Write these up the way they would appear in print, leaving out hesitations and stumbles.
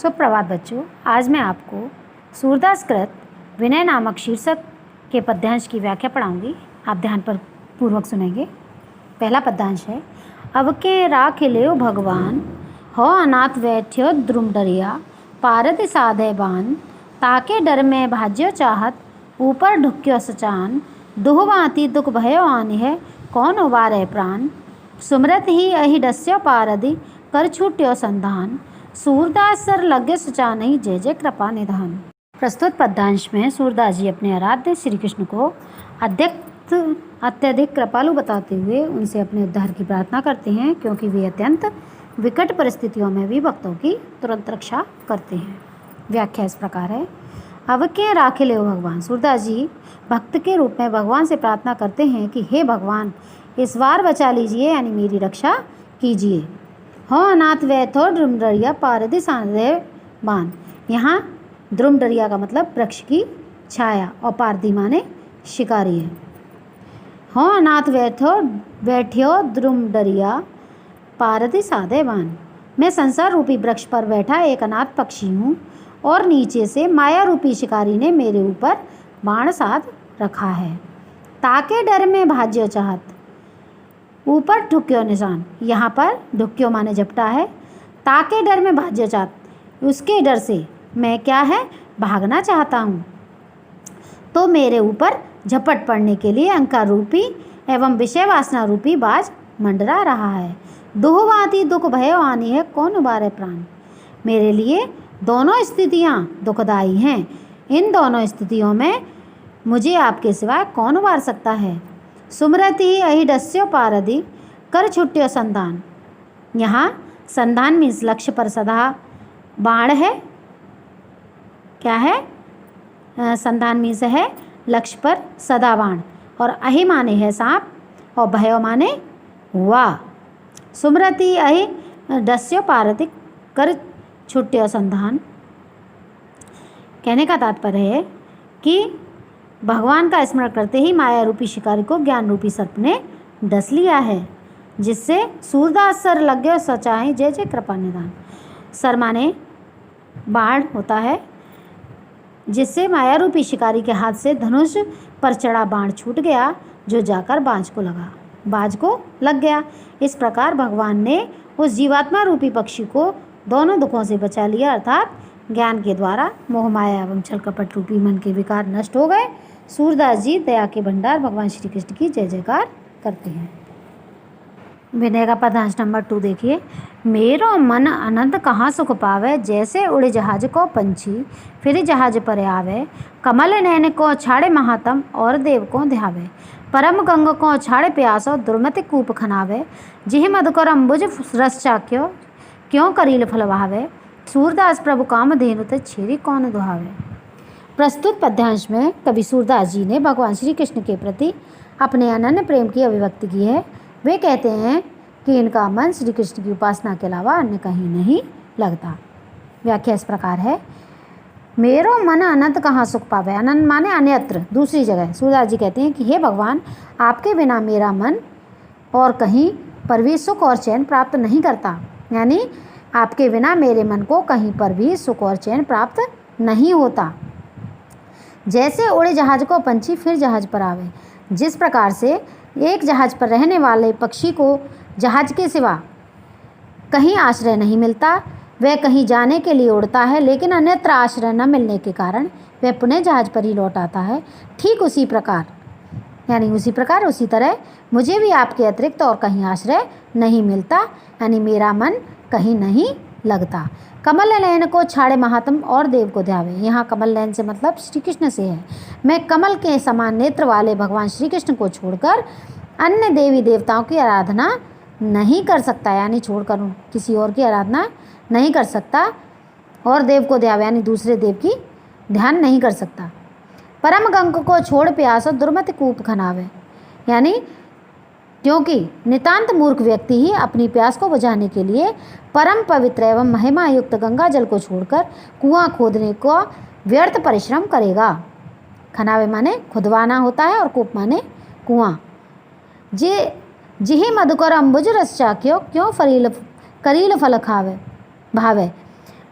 सुप्रभात बच्चों, आज मैं आपको सूरदास कृत विनय नामक शीर्षक के पद्यांश की व्याख्या पढ़ाऊंगी। आप ध्यान पर पूर्वक सुनेंगे। पहला पद्यांश है, अब के राख लेव भगवान, हो अनाथ बैठ्यो द्रुम डरिया, पारद साधे बान, ताके डर में भाज्यो चाहत, ऊपर ढुक्यो सचान, दुहवाती दुख भयो आनी है, कौन उबारे प्राण, सुमरत ही अहि डस्यो पारदि, कर छूट्यो संधान, सूरदास सर लगे सचा नहीं, जय जय कृपा निधान। प्रस्तुत पद्यांश में सूरदास जी अपने आराध्य श्री कृष्ण को अत्यधिक कृपालु बताते हुए उनसे अपने उद्धार की प्रार्थना करते हैं, क्योंकि वे अत्यंत विकट परिस्थितियों में भी भक्तों की तुरंत रक्षा करते हैं। व्याख्या इस प्रकार है, अब के राखे ले भगवान। सूरदास जी भक्त के रूप में भगवान से प्रार्थना करते हैं कि हे भगवान, इस बार बचा लीजिए, यानी मेरी रक्षा कीजिए। हो अनाथ वैथो द्रुमडरिया पारदि साधे बान। यहाँ द्रुमडरिया का मतलब वृक्ष की छाया और पारदी माने शिकारी है। हो अनाथ बैठ्यो द्रुमडरिया पारदि साधे बान। मैं संसार रूपी वृक्ष पर बैठा एक अनाथ पक्षी हूँ और नीचे से माया रूपी शिकारी ने मेरे ऊपर बाण साध रखा है। ताके डर में भाज्यो चाहत, ऊपर ढुक्यो निशान। यहाँ पर ढुक्यो माने झपटा है। ताके डर में भाज्य चाहत, उसके डर से मैं क्या है भागना चाहता हूँ, तो मेरे ऊपर झपट पड़ने के लिए अहंकार रूपी एवं विषय वासना रूपी बाज मंडरा रहा है। दुहवाती दुख भयो आनी है, कौन उबारे प्राण। मेरे लिए दोनों स्थितियाँ दुखदाई हैं। इन दोनों स्थितियों में मुझे आपके सिवाय कौन उबार सकता है। सुमरति ही अहि डस्यो पारदि, कर छुट्यो संधान। यहाँ संधान मीन्स लक्ष्य पर सदा बाण है। क्या है? संधान मीन्स है लक्ष्य पर सदा बाण, और अहि माने है सांप और भयो माने हुआ। सुमरति अहि डस्यो पारदि, कर छुट्यो संधान। कहने का तात्पर्य है कि भगवान का स्मरण करते ही माया रूपी शिकारी को ज्ञान रूपी सर्प ने डस लिया है, जिससे सूरदास सर लग गए सचाए, जय जय कृपा निधान। सर माने बाण होता है, जिससे माया रूपी शिकारी के हाथ से धनुष पर चढ़ा बाण छूट गया, जो जाकर बाज को लग गया। इस प्रकार भगवान ने उस जीवात्मा रूपी पक्षी को दोनों दुखों से बचा लिया, अर्थात ज्ञान के द्वारा मोह माया एवं छल कपट रूपी मन के विकार नष्ट हो गए। सूरदास जी दया के भंडार भगवान श्री कृष्ण की जय जयकार करते हैं। विनय का पद्यांश नंबर 2 देखिए। मेरो मन अनंत कहाँ सुख पावे, जैसे उड़े जहाज को पंछी फिर जहाज पर आवे, कमल नैन को छाड़े महातम और देव को ध्यावे, परम गंग को छाड़े प्यासो दुर्मति कूप खनावे, जिह मधुकर अम्बुज रस चाख्यो क्यों करील फल भावे, सूरदास प्रभु काम धेनु ते छेरी कौन दुहावे। प्रस्तुत पद्यांश में कवि सूरदास जी ने भगवान श्री कृष्ण के प्रति अपने अनन्य प्रेम की अभिव्यक्ति की है। वे कहते हैं कि इनका मन श्री कृष्ण की उपासना के अलावा अन्य कहीं नहीं लगता। व्याख्या इस प्रकार है, मेरो मन अनंत कहाँ सुख पावे। अनंत माने अन्यत्र, दूसरी जगह। सूरदास जी कहते हैं कि हे भगवान, आपके बिना मेरा मन और कहीं पर भी सुख और चैन प्राप्त नहीं करता, यानी आपके बिना मेरे मन को कहीं पर भी सुख और चैन प्राप्त नहीं होता। जैसे उड़े जहाज को पंछी फिर जहाज पर आवे, जिस प्रकार से एक जहाज पर रहने वाले पक्षी को जहाज के सिवा कहीं आश्रय नहीं मिलता, वह कहीं जाने के लिए उड़ता है, लेकिन अन्यत्र आश्रय न मिलने के कारण वह पुनः जहाज पर ही लौट आता है। ठीक उसी प्रकार उसी तरह मुझे भी आपके अतिरिक्त और कहीं आश्रय नहीं मिलता, यानी मेरा मन कहीं नहीं लगता। कमल नयन को छाड़े महात्म और देव को ध्यावे। यहाँ कमल नयन से मतलब श्री कृष्ण से है। मैं कमल के समान नेत्र वाले भगवान श्री कृष्ण को छोड़कर अन्य देवी देवताओं की आराधना नहीं कर सकता, यानी छोड़कर किसी और की आराधना नहीं कर सकता, और देव को ध्यावे यानी दूसरे देव की ध्यान नहीं कर सकता। परम गंग को छोड़ प्यासो दुर्मति कूप खनावे, यानी क्योंकि नितांत मूर्ख व्यक्ति ही अपनी प्यास को बुझाने के लिए परम पवित्र एवं महिमा युक्त गंगा जल को छोड़कर कुआं खोदने को व्यर्थ परिश्रम करेगा। खनावे माने खुदवाना होता है और कूप माने कुआं। जिही मधुकर अम्बुज रस चाख्यो क्यों करील फल खावे भावे।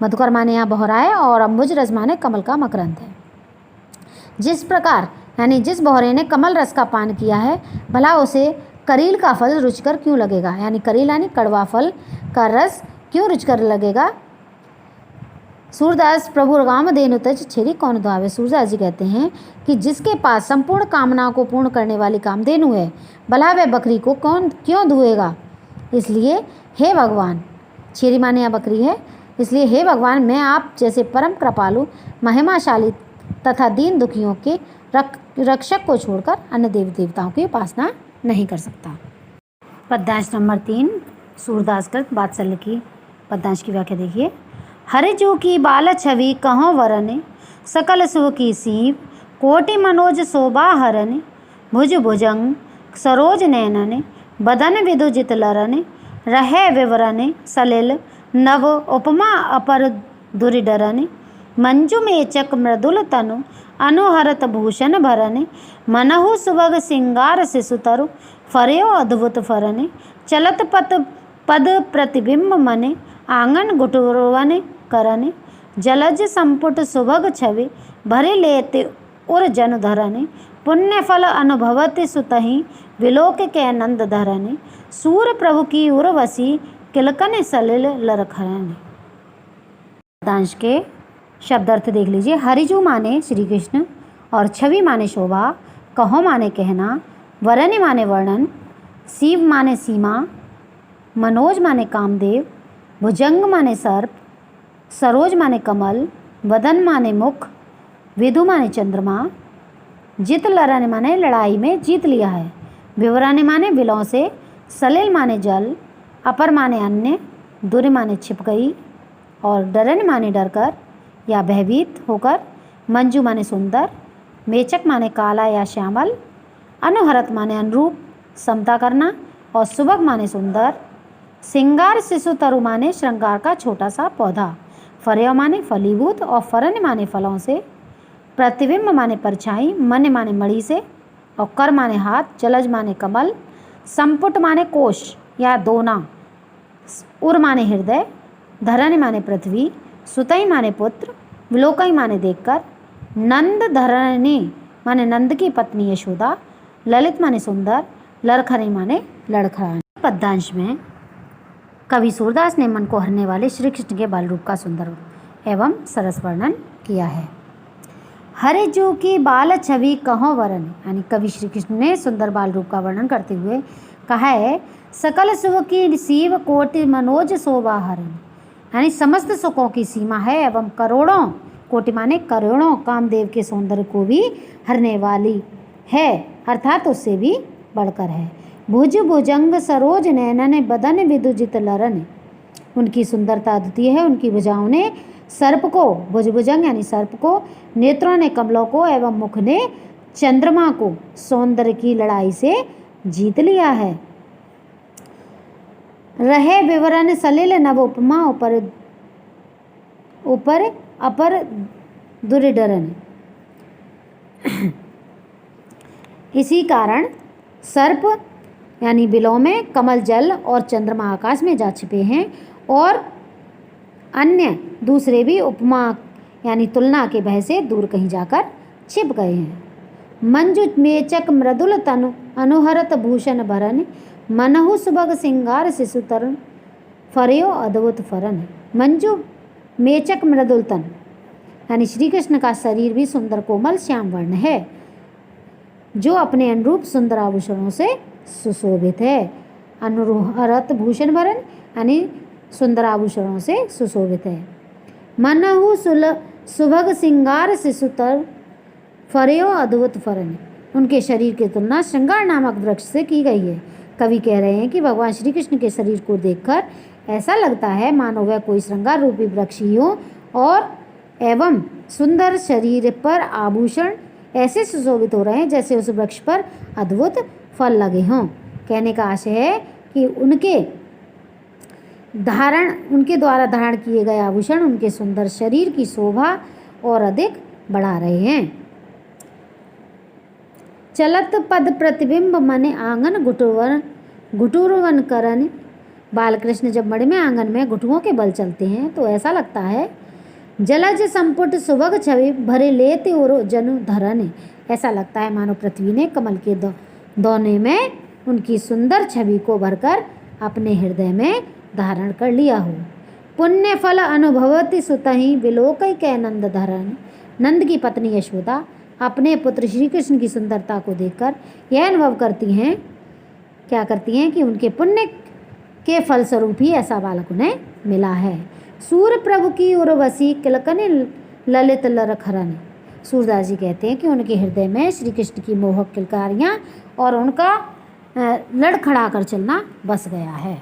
मधुकर माने यहाँ बोहरा है और अम्बुज रस माने कमल का मकरंद है। जिस प्रकार यानी जिस बोहरे ने कमल रस का पान किया है, भला उसे करील का फल रुचिकर क्यों लगेगा। यानी करील यानी कड़वा फल का रस क्यों रुचिकर लगेगा। सूरदास प्रभु राम देनु तज छेरी कौन दुआवे। सूरदास जी कहते हैं कि जिसके पास संपूर्ण कामनाओं को पूर्ण करने वाली कामधेनु है, भला वह बकरी को कौन क्यों धुएगा। इसलिए हे भगवान, छेरी माने या बकरी है, इसलिए हे भगवान, मैं आप जैसे परम कृपालु महिमाशाली तथा दीन दुखियों के रक्षक को छोड़कर अन्य देवी देवताओं की उपासना नहीं कर सकता। पद्यांश नंबर 3 सूरदास कृत वात्सल्य की पद्यांश की व्याख्या देखिए। हरि जू की बाल छवि कहो वरन, सकल सुव की सीव कोटि मनोज शोभा हरन, भुज भुजंग सरोज नैनन, बदन विदुजित लरन, रहे विवरन सलिल नव उपमा अपर दुरिडरन, मंजु मेचक मृदुल तनु अनुहरत भूषण भरन, मनहु सुभग सिंगार शिशुतरु फर्यो अद्भुत फरन, चलत पद प्रतिबिंब मने आंगन गुटुरवन करन, जलज संपुट सुभग छवि भरि लेते उर जन धरन, पुण्य फल अनुभवति सुतहि विलोक के नंद धरन, सूर प्रभु की उर्वशी किलकन सलिल लरखरन। पद्यांश के शब्दार्थ देख लीजिए। हरिजू माने श्री कृष्ण और छवि माने शोभा, कहो माने कहना, वरन माने वर्णन, शिव माने सीमा, मनोज माने कामदेव, भुजंग माने सर्प, सरोज माने कमल, वदन माने मुख, विदु माने चंद्रमा, जित लरन माने लड़ाई में जीत लिया है, विवरण माने विलों से, सलिल माने जल, अपर माने अन्य, दूर माने छिप गई और डरन माने डरकर या भयभीत होकर, मंजू माने सुंदर, मेचक माने काला या श्यामल, अनुहरत माने अनुरूप समता करना और सुबह माने सुंदर, सिंगार शिशु तरु माने श्रृंगार का छोटा सा पौधा, फर्य माने फलीभूत और फरन माने फलों से, प्रतिबिंब माने परछाई, मन माने मणि से और कर माने हाथ, जलज माने कमल, संपुट माने कोश या दोना, उर माने हृदय, धरन माने पृथ्वी, सुतई माने पुत्र, विलोकई माने देखकर, नंद धरणी माने नंद की पत्नी यशोदा, ललित माने सुंदर, लड़खड़े माने लड़खड़ाने। पद्यांश में कवि सूरदास ने मन को हरने वाले श्री कृष्ण के बाल रूप का सुंदर एवं सरस वर्णन किया है। हरि जू की बाल छवि कहो वरन, यानी कवि श्री कृष्ण ने सुंदर बाल रूप का वर्णन करते हुए कहा है, सकल सुख की शिव कोटि मनोज शोभा हरन, यानी समस्त सुखों की सीमा है एवं करोड़ों, कोटि माने करोड़ों कामदेव के सौंदर्य को भी हरने वाली है, अर्थात उससे भी बढ़कर है। भुज भुजंग सरोज नैनन बदन विदुजित लरन, उनकी सुंदरता अद्वितीय है, उनकी भुजाओं ने सर्प को, भुज भुजंग यानी सर्प को, नेत्रों ने कमलों को एवं मुख ने चंद्रमा को सौंदर्य की लड़ाई से जीत लिया है। रहे विवरण सलिल नव उपमा ऊपर अपर दुरिडरन, इसी कारण सर्प यानी बिलों में, कमल जल और चंद्रमा आकाश में जा छिपे हैं और अन्य दूसरे भी उपमा यानी तुलना के भय से दूर कहीं जाकर छिप गए हैं। मंजु मेचक मृदुल तनु अनुहरत भूषण भरन, मनहु सुभग सिंगार शिशु तरन फर्यो अद्भुत फरन। मंजु मेचक मृदुल तन यानी श्री कृष्ण का शरीर भी सुंदर कोमल श्याम वर्ण है, जो अपने अनुरूप सुंदर आभूषणों से सुशोभित है। अनुहरत भूषण भरन यानी सुंदर आभूषणों से सुशोभित है। मनहु सुभग सिंगार शिशुतर फर्यो अद्भुत फरन, उनके शरीर की तुलना श्रृंगार नामक वृक्ष से की गई है। कवि कह रहे हैं कि भगवान श्री कृष्ण के शरीर को देखकर ऐसा लगता है मानो वह कोई श्रृंगार रूपी वृक्ष ही हो और एवं सुंदर शरीर पर आभूषण ऐसे सुशोभित हो रहे हैं जैसे उस वृक्ष पर अद्भुत फल लगे हों। कहने का आशय है कि उनके द्वारा धारण किए गए आभूषण उनके सुंदर शरीर की शोभा और अधिक बढ़ा रहे हैं। चलत पद प्रतिबिंब मने आंगन घुटुरवन करन, बालकृष्ण जब मणि में आंगन में घुटुओं के बल चलते हैं तो ऐसा लगता है जलज संपुट सुभग छवि भरे लेते और जनु धरन। ऐसा लगता है मानो पृथ्वी ने कमल के दोने में उनकी सुंदर छवि को भरकर अपने हृदय में धारण कर लिया हो। पुण्य फल अनुभवति सुतहि विलोकय कै नंद धरन। नंद की पत्नी यशोदा अपने पुत्र श्री कृष्ण की सुंदरता को देखकर यह अनुभव करती हैं, क्या करती हैं कि उनके पुण्य के फलस्वरूप ही ऐसा बालक उन्हें मिला है। सूर्य प्रभु की उर्वशी किलकन ललित लरखरन। सूरदास जी कहते हैं कि उनके हृदय में श्री कृष्ण की मोहक किलकारियाँ और उनका लड़खड़ा कर चलना बस गया है।